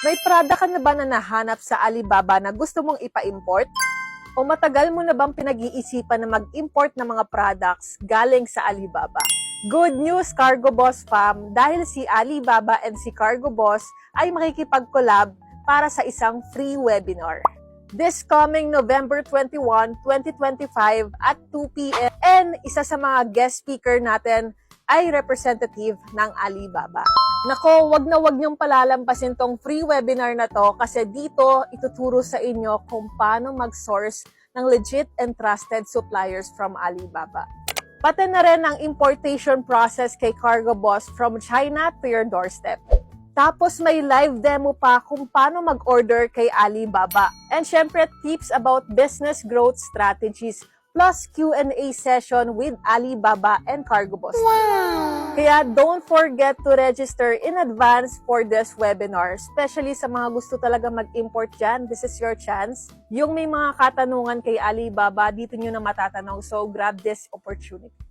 May Prada ka na ba na nahanap sa Alibaba na gusto mong ipa-import? O matagal mo na bang pinag-iisipan na mag-import ng mga products galing sa Alibaba? Good news, Cargo Boss fam, dahil si Alibaba and si Cargo Boss ay makikipag-collab para sa isang free webinar. This coming November 21, 2025 at 2 p.m. And isa sa mga guest speaker natin ay representative ng Alibaba. Nako, wag na wag niyong palalampasin tong free webinar na to kasi dito ituturo sa inyo kung paano mag-source ng legit and trusted suppliers from Alibaba. Pati na rin ang importation process kay Cargo Boss from China to your doorstep. Tapos may live demo pa kung paano mag-order kay Alibaba. And syempre, tips about business growth strategies plus Q&A session with Alibaba and Cargo Boss. Wow! Kaya don't forget to register in advance for this webinar. Especially sa mga gusto talaga mag-import dyan, this is your chance. Yung may mga katanungan kay Alibaba, dito nyo na matatanong. So grab this opportunity.